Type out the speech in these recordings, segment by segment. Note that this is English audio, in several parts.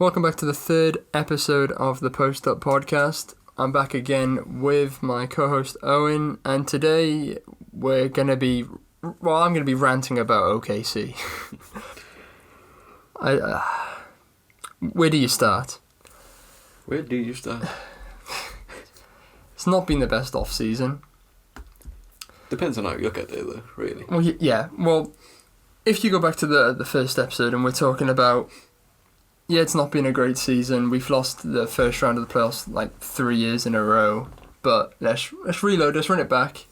Welcome back to the third episode of the Postup podcast. I'm back again with my co-host Owen, and today I'm going to be ranting about OKC. Where do you start? It's not been the best off-season. Depends on how you look at it, though, really. Well, yeah. Well, if you go back to the first episode and we're talking about, it's not been a great season. We've lost the first round of the playoffs like 3 years in a row. But let's reload. Let's run it back.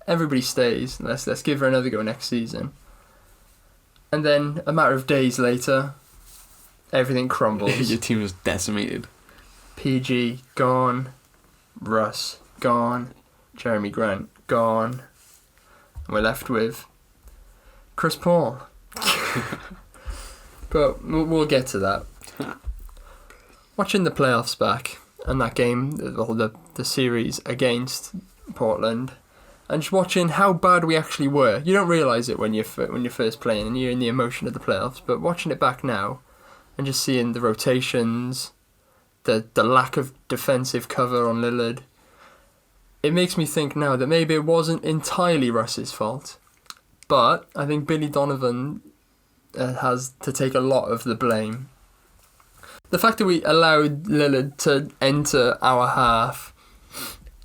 Everybody stays. Let's give her another go next season. And then a matter of days later, everything crumbles. Your team was decimated. PG gone. Russ gone. Jeremy Grant gone. And we're left with Chris Paul. But we'll get to that. Watching the playoffs back and that game, the series against Portland, and just watching how bad we actually were. You don't realise it when you're first playing and you're in the emotion of the playoffs, but watching it back now and just seeing the rotations, the lack of defensive cover on Lillard, it makes me think now that maybe it wasn't entirely Russ's fault, but I think Billy Donovan has to take a lot of the blame. The fact that we allowed Lillard to enter our half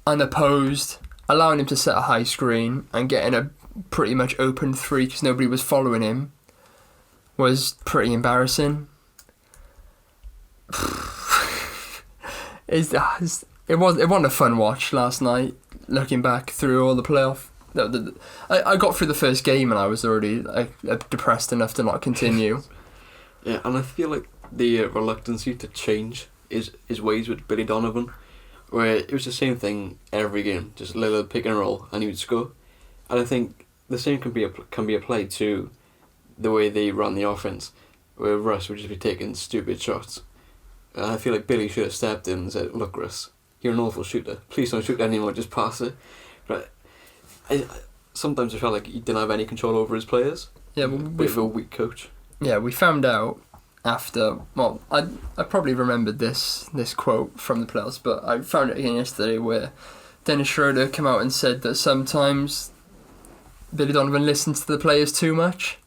unopposed, allowing him to set a high screen and getting a pretty much open three because nobody was following him, was pretty embarrassing. It wasn't a fun watch last night, looking back through all the playoff. I got through the first game and I was already depressed enough to not continue. Yeah, and I feel like the reluctancy to change his ways with Billy Donovan, where it was the same thing every game, just Lillard pick and roll and he would score. And I think the same can be applied to the way they run the offense, where Russ would just be taking stupid shots. And I feel like Billy should have stepped in and said, "Look, Russ, you're an awful shooter. Please don't shoot anymore, just pass it." But sometimes I felt like he didn't have any control over his players. Yeah, bit of a weak coach. Yeah, we found out after. Well, I probably remembered this quote from the playoffs, but I found it again yesterday where Dennis Schroeder came out and said that sometimes Billy Donovan listens to the players too much,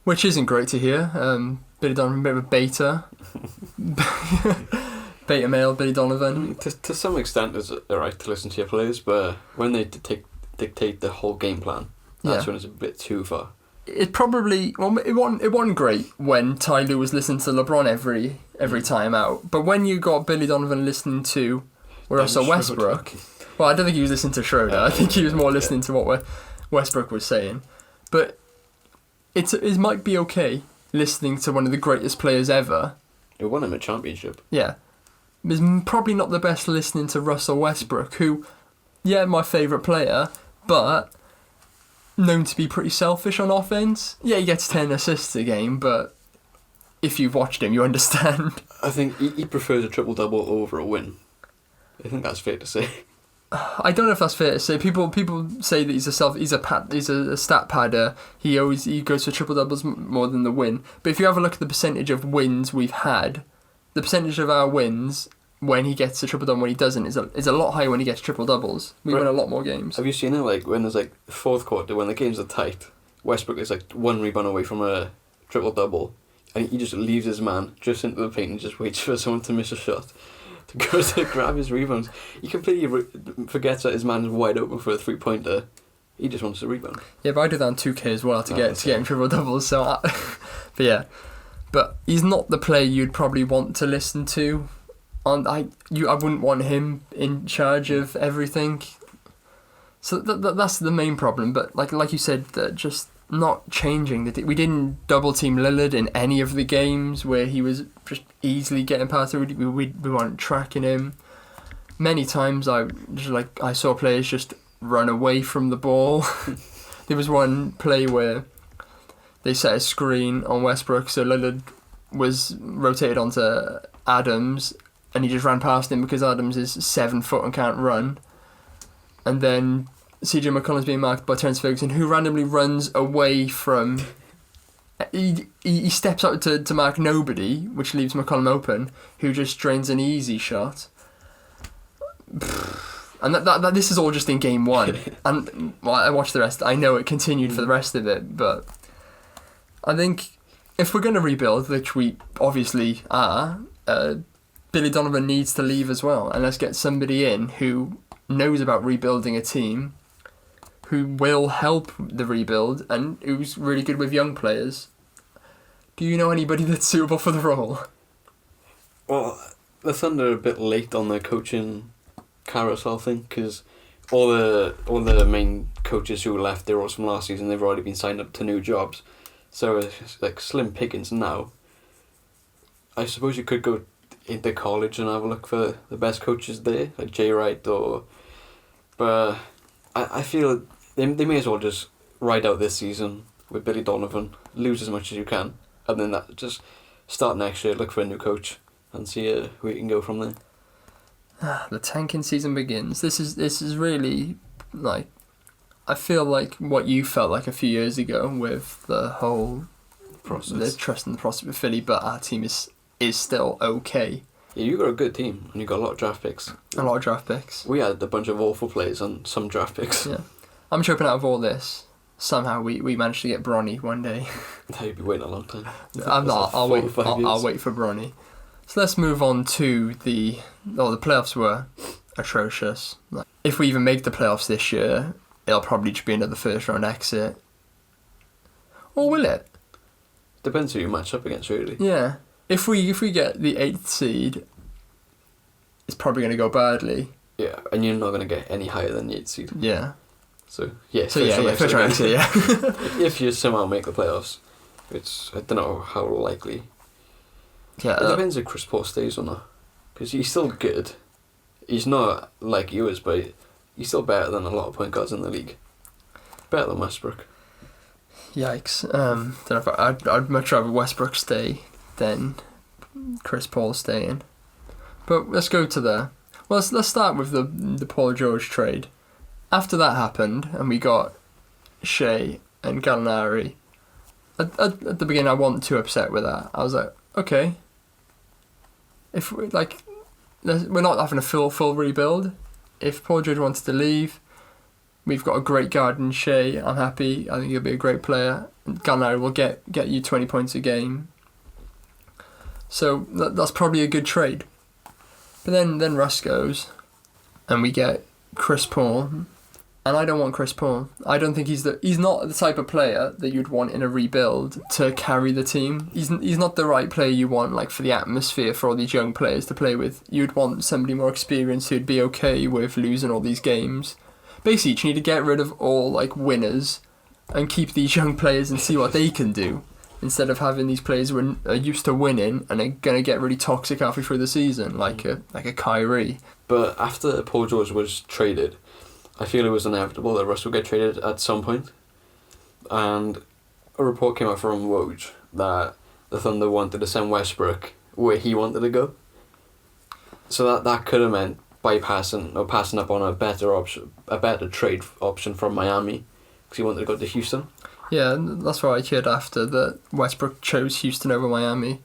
which isn't great to hear. Billy Donovan, a bit of a beta. Beta male Billy Donovan. To some extent, it's alright to listen to your players, but when they dictate the whole game plan, that's when it's a bit too far. It probably it wasn't great when Ty Lue was listening to LeBron every time out, but when you got Billy Donovan listening to Russell Westbrook, well, I don't think he was listening to Schroeder. I think he was more listening to what Westbrook was saying. But it might be okay listening to one of the greatest players ever. It won him a championship. Yeah. It's probably not the best listening to Russell Westbrook, who, my favourite player, but known to be pretty selfish on offense. Yeah, he gets 10 assists a game, but if you've watched him, you understand. I think he prefers a triple-double over a win. I think that's fair to say. I don't know if that's fair to say. People say that he's a stat padder. He goes for triple doubles more than the win. But if you have a look at the percentage of wins we've had, the percentage of our wins when he gets a triple double, when he doesn't, is a lot higher when he gets triple doubles. We win a lot more games. Have you seen it? Like when there's like fourth quarter, when the games are tight, Westbrook is like one rebound away from a triple double, and he just leaves his man just into the paint and just waits for someone to miss a shot to go to grab his rebounds. He completely forgets that his man's wide open for a 3-pointer. He just wants to rebound. Yeah, but I do that on 2K as well to get him triple doubles. So, but he's not the player you'd probably want to listen to. I wouldn't want him in charge of everything. So that's the main problem. But like you said, just not changing. We didn't double team Lillard in any of the games where he was just easily getting past it. We weren't tracking him. Many times I saw players just run away from the ball. There was one play where they set a screen on Westbrook, so Lillard was rotated onto Adams, and he just ran past him because Adams is 7 foot and can't run. And then CJ McCollum's being marked by Terence Ferguson, who randomly runs away from he steps out to mark nobody, which leaves McCollum open, who just drains an easy shot. And that this is all just in game one. And I watched the rest. I know it continued for the rest of it, but I think if we're going to rebuild, which we obviously are, Billy Donovan needs to leave as well. And let's get somebody in who knows about rebuilding a team, who will help the rebuild, and who's really good with young players. Do you know anybody that's suitable for the role? Well, the Thunder are a bit late on their coaching carousel thing, because all the main coaches who left their roles from last season, they've already been signed up to new jobs. So it's like slim pickings now. I suppose you could go into college and have a look for the best coaches there, like Jay Wright but I feel they may as well just ride out this season with Billy Donovan, lose as much as you can, and then just start next year, look for a new coach, and see where you can go from there. The tanking season begins. This is really like, I feel like what you felt like a few years ago with the whole process, the trust in the process with Philly, but our team is still okay. Yeah, you got a good team, and you got a lot of draft picks. We had a bunch of awful players and some draft picks. Yeah, I'm hoping out of all this, somehow we managed to get Bronny one day. You'd be waiting a long time. I'm not. I'll wait for Bronny. So let's move on to the playoffs were atrocious. Like, if we even make the playoffs this year, it'll probably just be another first round exit. Or will it? Depends who you match up against, really. Yeah. If we get the 8th seed, it's probably going to go badly. Yeah, and you're not going to get any higher than the 8th seed. Yeah. So first round exit, yeah. If you somehow make the playoffs, which I don't know how likely. Yeah, it depends if Chris Paul stays or not, because he's still good. He's not like you is, but he's still better than a lot of point guards in the league. Better than Westbrook. Yikes! Don't know if I'd much rather Westbrook stay than Chris Paul staying. But let's go to let's start with the Paul George trade. After that happened, and we got Shea and Gallinari. At the beginning, I wasn't too upset with that. I was like, okay. If we're not having a full rebuild. If Paul George wants to leave, we've got a great guard in Shea. I'm happy. I think he'll be a great player. Gallinari will get you 20 points a game. So that's probably a good trade. But then Russ goes, and we get Chris Paul. And I don't want Chris Paul. I don't think he's not the type of player that you'd want in a rebuild to carry the team. He's not the right player you want, like, for the atmosphere for all these young players to play with. You'd want somebody more experienced who'd be okay with losing all these games. Basically, you need to get rid of all, like, winners and keep these young players and see what they can do, instead of having these players who are used to winning and are going to get really toxic halfway through the season, like a Kyrie. But after Paul George was traded, I feel it was inevitable that Russ would get traded at some point. And a report came out from Woj that the Thunder wanted to send Westbrook where he wanted to go. So that could have meant passing up on a better trade option from Miami, because he wanted to go to Houston. Yeah, that's what I heard after, that Westbrook chose Houston over Miami,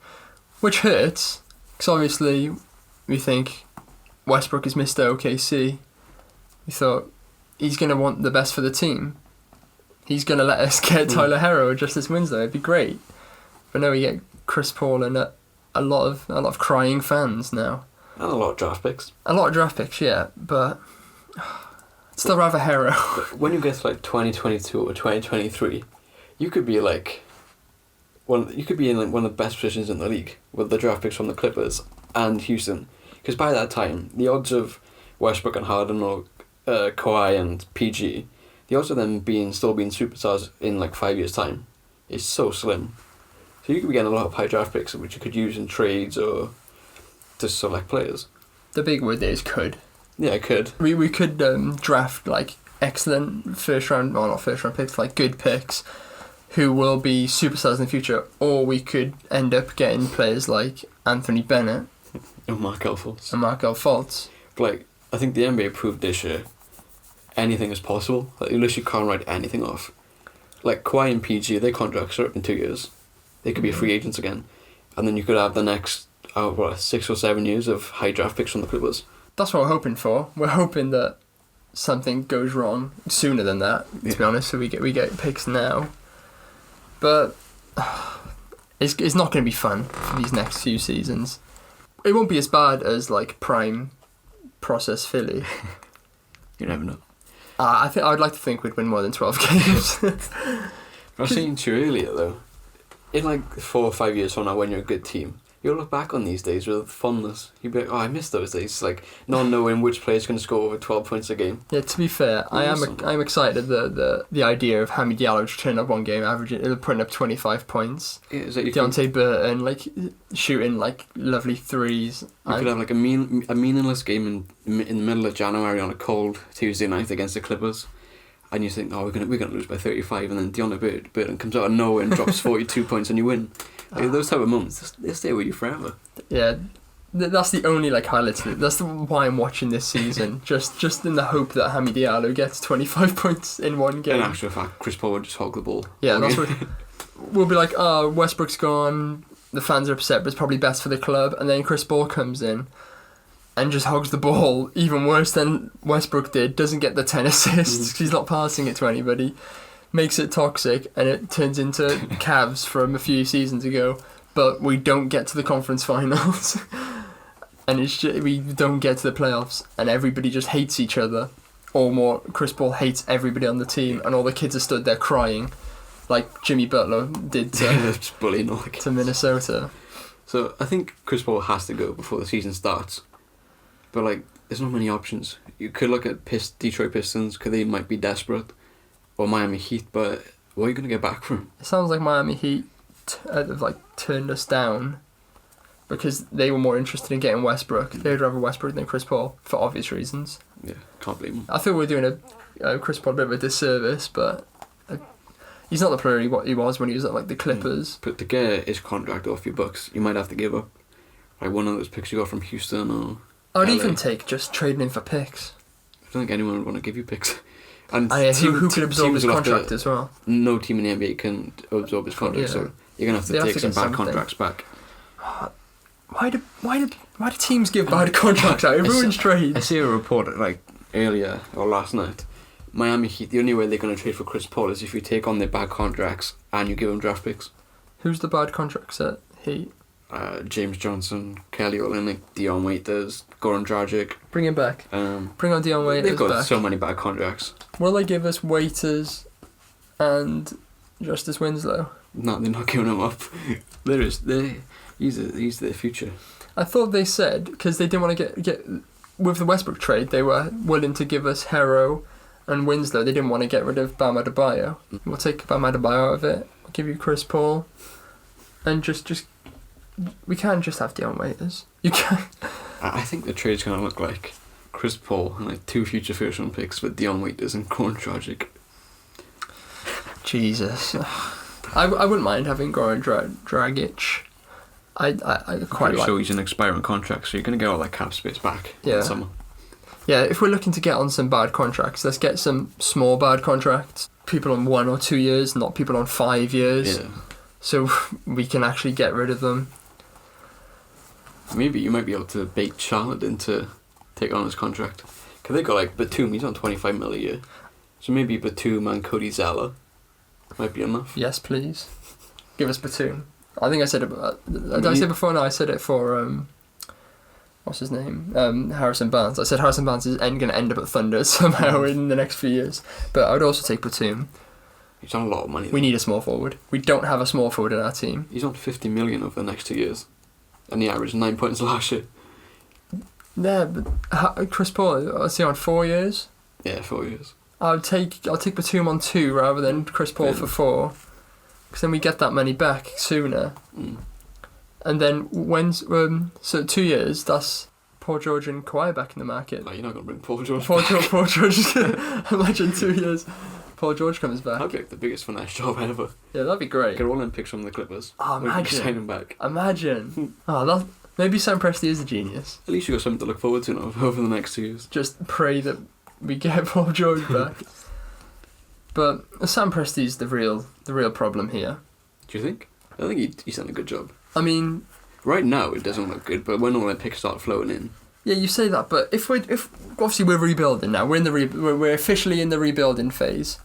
which hurts, because obviously we think Westbrook is Mr. OKC. We thought he's going to want the best for the team. He's going to let us get Tyler Herro or Justice Winslow. It'd be great. But no, we get Chris Paul and a lot of crying fans now. And a lot of draft picks. A lot of draft picks, yeah, but I'd still rather Herro. When you get to like 2022 or 2023, you could be like one of the best positions in the league with the draft picks from the Clippers and Houston. Because by that time, the odds of Westbrook and Harden or Kawhi and PG, the odds of them still being superstars in like 5 years' time is so slim. So you could be getting a lot of high draft picks which you could use in trades or to select players. The big word there is could. Yeah, it could. We could draft like excellent not first round picks, like good picks who will be superstars in the future, or we could end up getting players like Anthony Bennett and Markel Fultz. Like, I think the NBA proved this year anything is possible. Like, you literally can't write anything off. Like Kawhi and PG, their contracts are up in 2 years. they could be free agents again, and then you could have the next 6 or 7 years of high draft picks from the Clippers. That's what we're hoping for. We're hoping that something goes wrong sooner than that, to be honest, so we get picks now. But it's not going to be fun for these next few seasons. It won't be as bad as like prime process Philly. You never know. I'd like to think we'd win more than 12 games. I was saying to you earlier though, in like 4 or 5 years from now, when you're a good team, you'll look back on these days with fondness. You'll be like, oh, I miss those days. Like, not knowing which player's going to score over 12 points a game. Yeah, to be fair, Awesome. I'm excited at the idea of Hamid Diallo just turning up one game, putting up 25 points. Yeah, is that Deontay Burton, like, shooting, like, lovely threes. You could have, like, a meaningless game in the middle of January on a cold Tuesday night against the Clippers. And you think, oh, we're gonna lose by 35, and then Deontay Burton comes out of nowhere and drops 42 points and you win. Like, those type of moments, they stay with you forever. Yeah, that's the only like highlights. That's why I'm watching this season, just in the hope that Hamid Diallo gets 25 points in one game. In actual fact, Chris Paul would just hog the ball. Yeah, that's what we'll be like. Oh, Westbrook's gone. The fans are upset, but it's probably best for the club. And then Chris Paul comes in and just hogs the ball even worse than Westbrook did. Doesn't get the 10 assists because he's not passing it to anybody. Makes it toxic, and it turns into Cavs from a few seasons ago, but we don't get to the conference finals. And we don't get to the playoffs, and everybody just hates each other. Or more, Chris Paul hates everybody on the team, and all the kids are stood there crying, like Jimmy Butler did to Minnesota. So I think Chris Paul has to go before the season starts. But like, there's not many options. You could look at Detroit Pistons, because they might be desperate. Or Miami Heat, but what are you going to get back from? It sounds like Miami Heat have turned us down because they were more interested in getting Westbrook. They'd rather Westbrook than Chris Paul, for obvious reasons. Yeah, can't blame them. I thought we were doing Chris Paul a bit of a disservice, but he's not the player he was when he was at like the Clippers. But to get his contract off your books, you might have to give up like one of those picks you got from Houston or I'd LA. even take just trading him for picks. I don't think anyone would want to give you picks. And who could absorb his contract as well? No team in the NBA can absorb his contract, so you're gonna have to take some bad contracts back. Why do teams give bad contracts out? It ruins trades. I see a report like earlier or last night. Miami Heat, the only way they're gonna trade for Chris Paul is if you take on their bad contracts and you give them draft picks. Who's the bad contracts at Heat? James Johnson, Kelly Olynyk, Dion Waiters, Goran Dragic. Bring him back. Bring on Dion Waiters. They've got back. so many bad contracts. Will they give us Waiters and Justice Winslow? No, they're not giving him up. He's their future. I thought they said, because they didn't want to get with the Westbrook trade, they were willing to give us Hero and Winslow. They didn't want to get rid of Bam Adebayo. We'll take Bam Adebayo out of it. We'll give you Chris Paul, and just we can't just have Dion Waiters. You can't. I think the trade's gonna look like Chris Paul and like 2 future first round picks with Dion Waiters and Goran Dragic. Jesus, I wouldn't mind having Goran Dragic. I quite like. Sure, he's an expiring contract, so you're gonna get all that cap space back in the summer. Yeah, if we're looking to get on some bad contracts, let's get some small bad contracts. People on 1 or 2 years, not people on 5 years. Yeah. So we can actually get rid of them. Maybe you might be able to bait Charlotte into taking on his contract. Because they got like Batum, he's on 25 mil a year. So maybe Batum and Cody Zeller might be enough. Yes, please. Give us Batum. I think I said it. Did I say before? No, I said it for what's his name? Harrison Barnes. I said Harrison Barnes is going to end up at Thunder somehow in the next few years. But I would also take Batum. He's on a lot of money. We need a small forward. We don't have a small forward in our team. He's on 50 million over the next 2 years. And he averaged 9 points last year. Yeah, but Chris Paul, is he on 4 years? Yeah, 4 years. I'll take Batum on 2 rather than Chris Paul for 4. Because then we get that money back sooner. Mm. And then so 2 years, that's Paul George and Kawhi back in the market. No, you're not going to bring Paul George Paul back. George, imagine 2 years, Paul George comes back. That'd be like the biggest finesse job ever. Yeah, that'd be great. Get all in picks from the Clippers. Oh, imagine. Sign him back. Imagine. Oh, maybe Sam Presti is a genius. At least you got something to look forward to now over the next 2 years. Just pray that we get Paul George back. But Sam Presti's the real problem here. Do you think? I think he's done a good job. I mean, right now it doesn't look good, but when all the picks start flowing in. Yeah, you say that, but if obviously we're rebuilding now, we're officially in the rebuilding phase.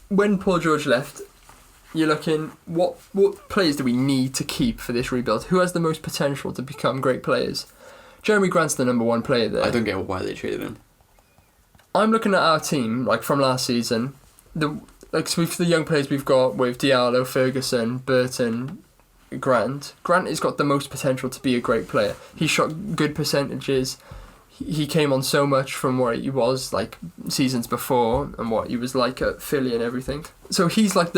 When Paul George left, you're looking what players do we need to keep for this rebuild? Who has the most potential to become great players? Jeremy Grant's the number one player there. I don't get why they traded him. I'm looking at our team like from last season. So with the young players we've got with Diallo, Ferguson, Burton, Grant has got the most potential to be a great player. He shot good percentages. He came on so much from what he was like seasons before and what he was like at Philly and everything. So he's like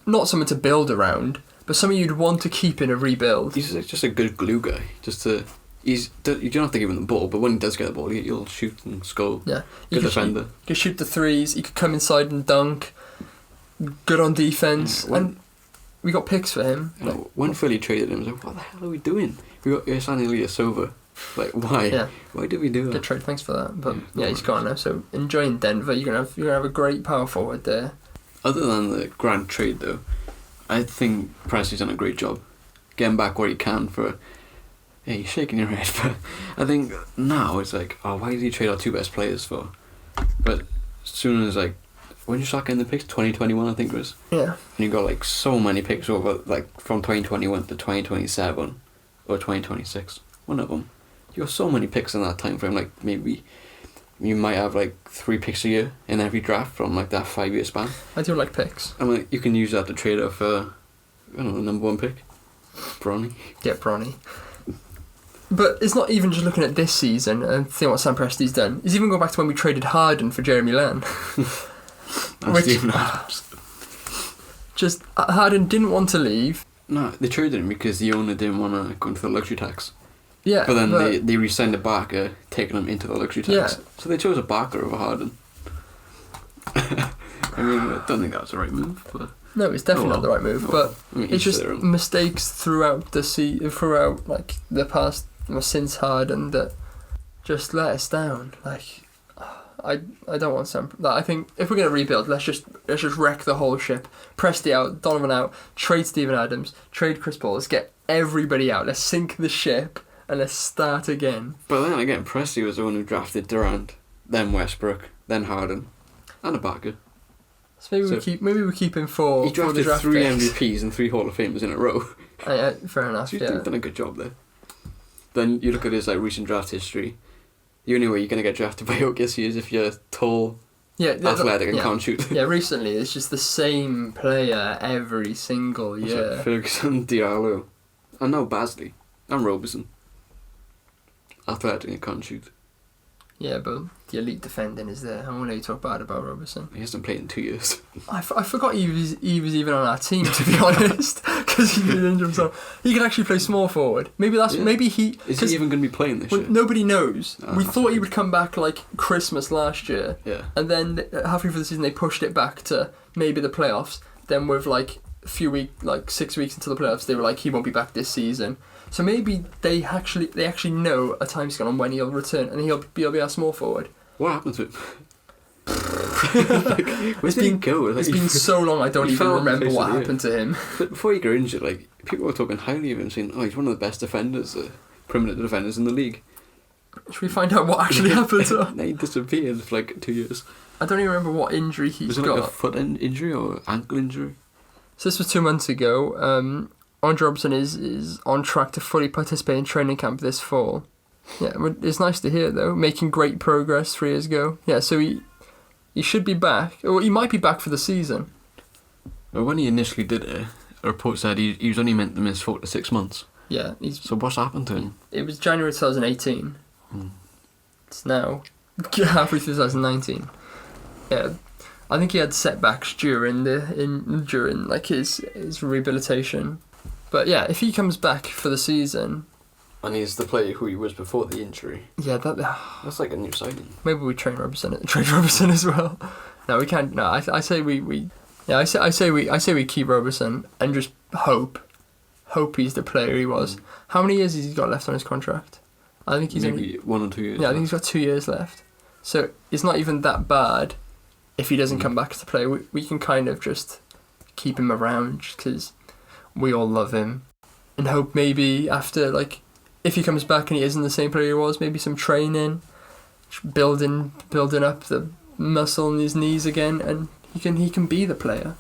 not someone to build around, but someone you'd want to keep in a rebuild. He's just a good glue guy. You don't have to give him the ball, but when he does get the ball, he'll shoot and score. Yeah, good defender. He could shoot the threes. He could come inside and dunk. Good on defense. And we got picks for him. When Philly traded him, I was like, what the hell are we doing? We got Irsan Ilyasova. Like, why? Yeah. Why did we do that? Good trade, thanks for that. But yeah, he's gone now. So enjoying Denver. You're gonna have a great power forward there. Other than the Grant trade, though, I think Presti's done a great job getting back what he can for. Yeah, you're shaking your head, but I think now it's like, oh, why did he trade our two best players for? But as soon as like, when you start getting the picks, 2021 I think it was. Yeah. And you got like so many picks over, like from 2021 to 2027 or 2026, one of them. You got so many picks in that time frame. Like maybe you might have like 3 picks a year in every draft from like that 5-year span. I do like picks. And like you can use that to trade out for, I don't know, number 1 pick, Bronny. Get Bronny. But it's not even just looking at this season and seeing what Sam Presti's done. It's even going back to when we traded Harden for Jeremy Lamb. Just Harden didn't want to leave. No, they traded him because the owner didn't want to go into the luxury tax. Yeah, but then they re-signed a Barker, taking him into the luxury tax. Yeah. So they chose a Barker over Harden. I mean, I don't think that was the right move, but no, it's definitely not the right move. But I mean, it's just mistakes throughout like the past, since Harden, that just let us down. Like, I don't want Sam. Like, I think if we're gonna rebuild, let's just wreck the whole ship. Presti out, Donovan out, trade Steven Adams, trade Chris Paul. Let's get everybody out. Let's sink the ship and let's start again. But then again, Presti was the one who drafted Durant, then Westbrook, then Harden, and a Barker. So maybe we keep him for. He drafted 3 MVPs and 3 Hall of Famers in a row. Fair enough. So he's done a good job there. Then you look at his like recent draft history. The only way you're gonna get drafted by OKC is if you're tall, athletic, and can't shoot. Yeah, recently it's just the same player every single year. Like Ferguson, Diallo, and now Basley and Roberson. Athletic and can't shoot. Yeah, but the elite defending is there. I won't let you talk bad about Roberson. He hasn't played in 2 years. I forgot he was even on our team, to be honest, because he did injure himself. He could actually play small forward. Maybe he is he even going to be playing this year? Nobody knows. We thought he would come back like Christmas last year. Yeah. And then halfway through the season they pushed it back to maybe the playoffs. Then with like a few weeks, like 6 weeks until the playoffs, they were like, he won't be back this season. So maybe they actually know a timescale on when he'll return and he'll be our small forward. What happened to him? Where's he go? It's been so long I don't even remember what happened to him. But before he got injured, like people were talking highly of him, saying, "Oh, he's one of the best defenders, perimeter defenders in the league." Should we find out what actually happened to him? Then he disappeared for like 2 years. I don't even remember what injury he's got. Was it like a foot injury or ankle injury? So this was 2 months ago. Andre Robertson is on track to fully participate in training camp this fall. Yeah, it's nice to hear though. Making great progress 3 years ago. Yeah, so he should be back, or he might be back for the season. Well, when he initially did it, a report said he was only meant to miss 4 to 6 months. Yeah. So what's happened to him? It was January 2018. It's now halfway through 2019. Yeah. I think he had setbacks during like his rehabilitation. But yeah, if he comes back for the season, and he's the player who he was before the injury. Yeah, that's like a new signing. Maybe we trade Robertson as well. No, we can't. No, I say I say we keep Robertson and just hope he's the player he was. How many years has he got left on his contract? I think he's maybe 1 or 2 years. Yeah, I think he's got 2 years left. So it's not even that bad. If he doesn't come back to play, we can kind of just keep him around because we all love him, and hope maybe after, like, if he comes back and he isn't the same player he was, maybe some training, building up the muscle in his knees again, and he can be the player.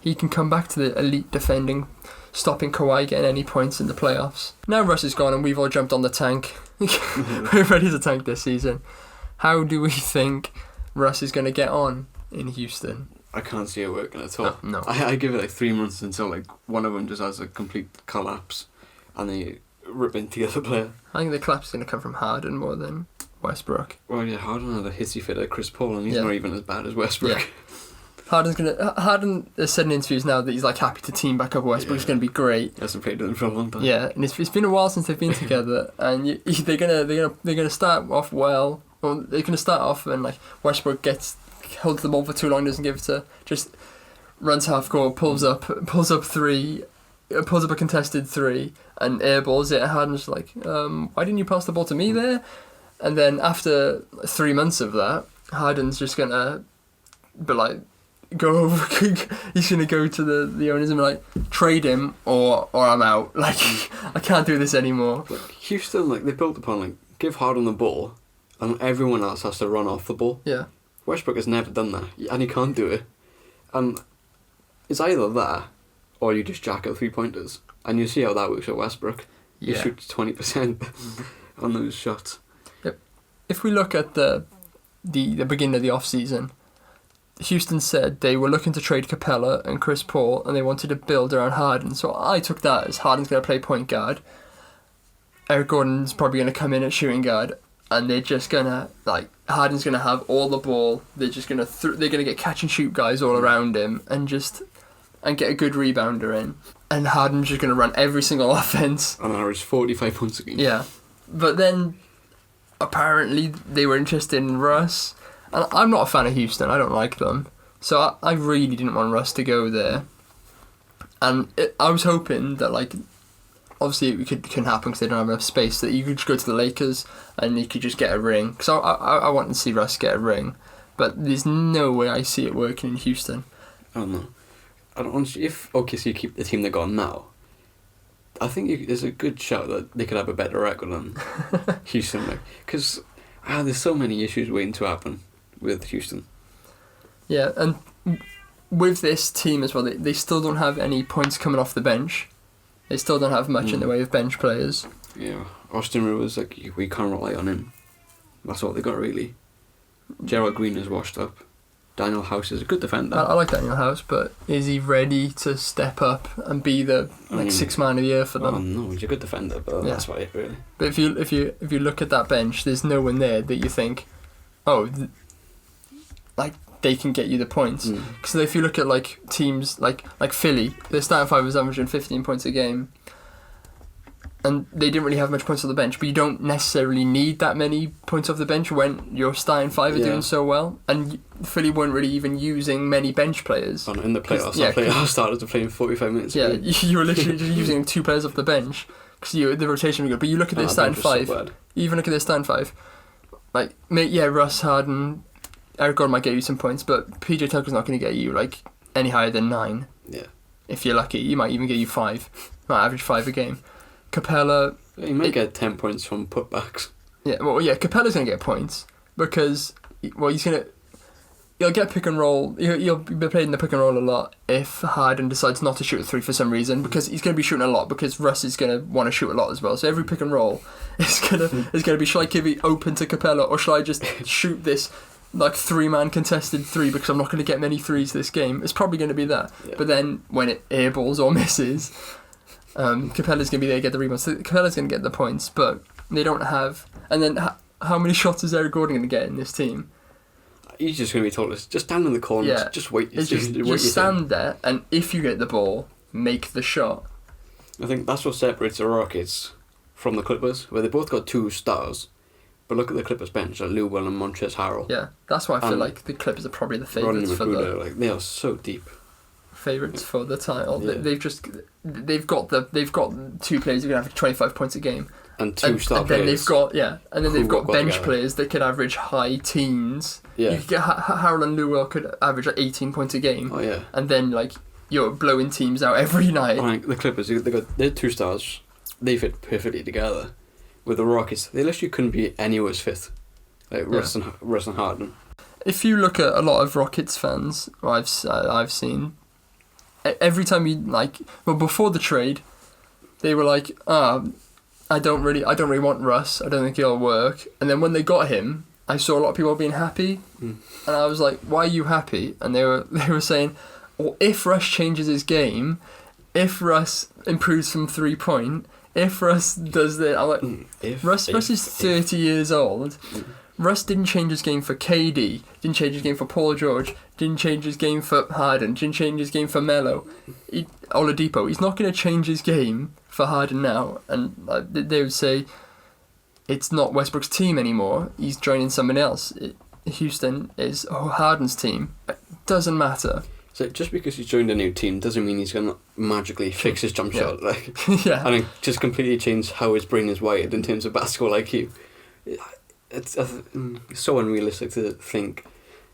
He can come back to the elite defending, stopping Kawhi getting any points in the playoffs. Now Russ is gone and we've all jumped on the tank. We're ready to tank this season. How do we think Russ is going to get on in Houston? I can't see it working at all. No. I give it like 3 months until like one of them just has a complete collapse and they rip into the other player. I think the collapse is going to come from Harden more than Westbrook. Well, yeah, Harden had a hissy fit at Chris Paul and he's not even as bad as Westbrook. Yeah. Harden has said in interviews now that he's like happy to team back up Westbrook's going to be great. He hasn't played with him for a long time. Yeah, and it's been a while since they've been together, and they're gonna start off well. Or they're gonna start off and like Westbrook holds the ball for too long, doesn't give it to, just runs half court, pulls up a contested three, and airballs it. And Harden's like, why didn't you pass the ball to me there? And then after 3 months of that, Harden's just gonna be like, go over. He's gonna go to the owners and be like, trade him or I'm out. Like, I can't do this anymore. Like Houston, like they built upon like give Harden the ball, and everyone else has to run off the ball. Yeah. Westbrook has never done that, and he can't do it. And it's either that, or you just jack up 3-pointers, and you see how that works at Westbrook. He shoots 20% on those shots. Yep. If we look at the beginning of the off season, Houston said they were looking to trade Capella and Chris Paul, and they wanted to build around Harden. So I took that as Harden's going to play point guard, Eric Gordon's probably going to come in at shooting guard, and they're just going to, like, Harden's going to have all the ball. They're just going to they're going to get catch and shoot guys all around him and get a good rebounder in. And Harden's just going to run every single offense. On average 45 points a game. Yeah. But then apparently they were interested in Russ. And I'm not a fan of Houston. I don't like them. So I really didn't want Russ to go there. And I was hoping that, like, obviously it couldn't happen because they don't have enough space, that you could just go to the Lakers and you could just get a ring. Because I want to see Russ get a ring. But there's no way I see it working in Houston. I don't know. Honestly, if OKC keep the team they got now, I think there's a good shout that they could have a better record than Houston. Because there's so many issues waiting to happen with Houston. Yeah, and with this team as well, they still don't have any points coming off the bench. They still don't have much in the way of bench players. Yeah, Austin Rivers, like, we can't rely on him. That's all they got, really. Gerald Green is washed up. Daniel House is a good defender. I like Daniel House, but is he ready to step up and be the sixth man of the year for them? Oh no, he's a good defender, but that's about it, really. But if you look at that bench, there's no one there that you think, they can get you the points. Because if you look at like teams like Philly, their starting five was averaging 15 points a game, and they didn't really have much points on the bench. But you don't necessarily need that many points off the bench when your starting five are doing so well. And Philly weren't really even using many bench players. Oh, no, in the playoffs, I started to play in 45 minutes. Yeah, you were literally just using 2 players off the bench because the rotation was good. But you look at their starting five. So even look at their starting five. Like, Russ, Harden, Eric Gordon might get you some points, but PJ Tucker's not going to get you like any higher than 9. Yeah. If you're lucky, he might even get you 5. Might average 5 a game. Capella, he might get 10 points from putbacks. Yeah, Capella's going to get points because he'll get pick and roll. He'll be played in the pick and roll a lot if Harden decides not to shoot a 3 for some reason, because he's going to be shooting a lot because Russ is going to want to shoot a lot as well. So every pick and roll is going to be, shall I give it open to Capella or shall I just shoot this like 3-man contested 3 because I'm not going to get many 3s this game? It's probably going to be that. Yeah. But then when it airballs or misses, Capella's going to be there to get the rebounds. So Capella's going to get the points, but they don't have... And then how many shots is Eric Gordon going to get in this team? He's just going to be told, just stand in the corner, just wait. Just stand there, and if you get the ball, make the shot. I think that's what separates the Rockets from the Clippers, where they both got 2 stars. But look at the Clippers bench, like Lou Will and Montrezl Harrell. Yeah, that's why I feel like the Clippers are probably the favourites for the... they are so deep. Favourites for the title. Yeah. They've got 2 players who can average 25 points a game. And 2 star players. And then they've got bench players that could average high teens. Yeah. You could get Harrell and Lou Will could average like 18 points a game. Oh yeah. And then like you're blowing teams out every night. Like the Clippers, they got their 2 stars. They fit perfectly together. With the Rockets, they literally couldn't be anywhere's fifth. Like Russ and Harden. If you look at a lot of Rockets fans, I've seen, every time before the trade, they were like, I don't really want Russ. I don't think he'll work. And then when they got him, I saw a lot of people being happy, and I was like, why are you happy? And they were saying, well, if Russ changes his game, if Russ improves from 3-point, if Russ does that, I'm like, Russ is 30 years old. Russ didn't change his game for KD, didn't change his game for Paul George, didn't change his game for Harden, didn't change his game for Melo, Oladipo. He's not going to change his game for Harden now. And they would say, it's not Westbrook's team anymore. He's joining someone else. Houston is Harden's team. It doesn't matter. So just because he's joined a new team doesn't mean he's going to magically fix his jump shot. Like, yeah. And just completely change how his brain is wired in terms of basketball IQ. It's so unrealistic to think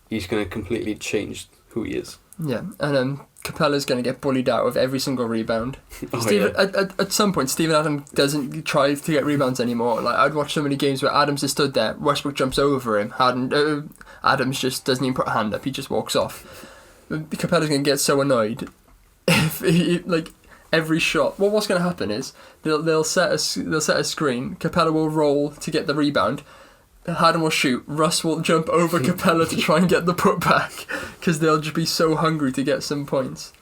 he's going to completely change who he is. Yeah, and Capella's going to get bullied out of every single rebound. At some point, Steven Adams doesn't try to get rebounds anymore. Like, I'd watch so many games where Adams is stood there, Westbrook jumps over him, Adams just doesn't even put a hand up, he just walks off. Capella's going to get so annoyed if he, every shot. Well, what's going to happen is they'll set a screen. Capella will roll to get the rebound. Harden will shoot. Russ will jump over Capella to try and get the putback because they'll just be so hungry to get some points.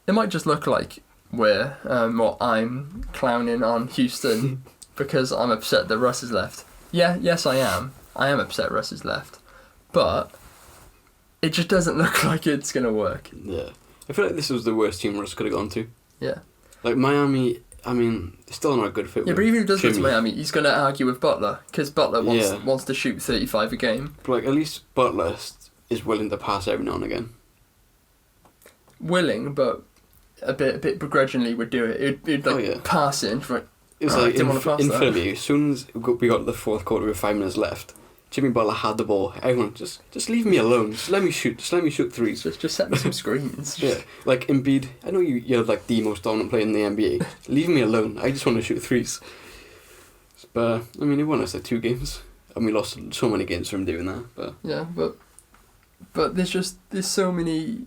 It might just look like I'm clowning on Houston because I'm upset that Russ is left. Yeah, yes, I am. I am upset Russ is left, but it just doesn't look like it's gonna work. Yeah, I feel like this was the worst team Russ could have gone to. Yeah, like Miami. I mean, still not a good fit. Yeah, but even if he does go to Miami, he's going to argue with Butler because Butler wants to shoot 35 a game. But at least Butler is willing to pass every now and again. Willing, but a bit begrudgingly would do it. He'd pass in for. It was in Philly. As soon as we got to the fourth quarter with 5 minutes left, Jimmy Butler had the ball. Everyone just leave me alone. Just let me shoot. Just let me shoot threes. Just set me some screens. Yeah, like Embiid. I know you're like the most dominant player in the NBA. Leave me alone. I just want to shoot threes. But I mean, he won us 2 games, and we lost so many games from doing that. But yeah, but there's so many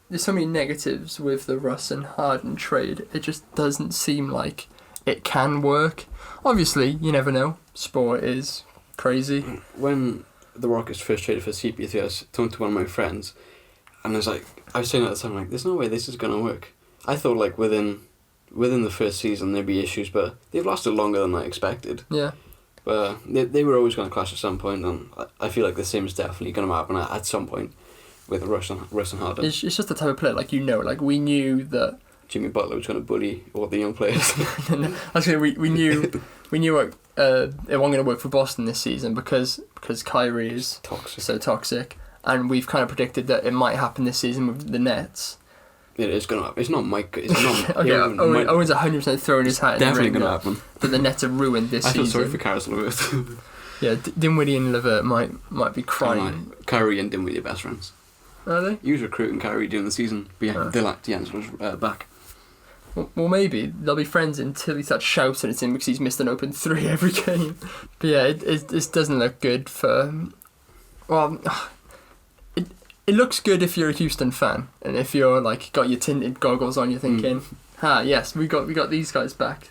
negatives with the Russ and Harden trade. It just doesn't seem like it can work. Obviously, you never know. Sport is crazy. When the Rockets first traded for CP3, I was talking to one of my friends, and I was saying at the time, there's no way this is going to work. I thought within the first season there'd be issues, but they've lasted longer than I expected. Yeah. But they were always going to clash at some point, and I feel like the same is definitely going to happen at some point with Russ and Harden. It's just the type of player, we knew that Jimmy Butler was going to bully all the young players. Actually, we knew it wasn't going to work for Boston this season because Kyrie is so toxic, and we've kind of predicted that it might happen this season with the Nets. It is going to happen. It's not Mike. It's not. Okay, Owen's 100% throwing his hat in the ring. Definitely going to happen. But the Nets are ruined this season. I feel sorry for Karis LeVert. Yeah, Dinwiddie and LeVert might be crying. Kyrie and Dinwiddie are best friends. Are they? He was recruiting Kyrie during the season, but D'Angelo's back. Well, maybe they'll be friends until he starts shouting at him because he's missed an open 3 every game. But yeah, it doesn't look good for. Well, it looks good if you're a Houston fan and if you're got your tinted goggles on, you're thinking, yes, we got these guys back.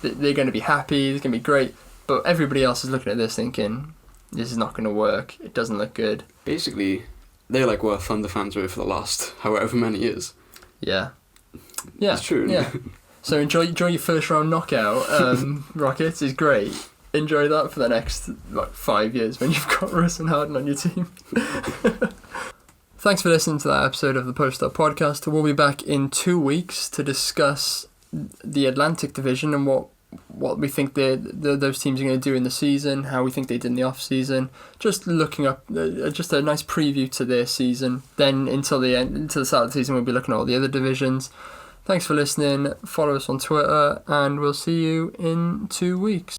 They're going to be happy. It's going to be great. But everybody else is looking at this thinking, this is not going to work. It doesn't look good. Basically, they're what Thunder fans were for the last however many years. Yeah. Yeah, it's true. Yeah. So enjoy your first round knockout. Rockets is great. Enjoy that for the next 5 years when you've got Russ and Harden on your team. Thanks for listening to that episode of the Postup podcast. We'll be back in 2 weeks to discuss the Atlantic Division and what we think those teams are going to do in the season, how we think they did in the off season. Just looking up, just a nice preview to their season. Then until the start of the season, we'll be looking at all the other divisions. Thanks for listening. Follow us on Twitter, and we'll see you in 2 weeks.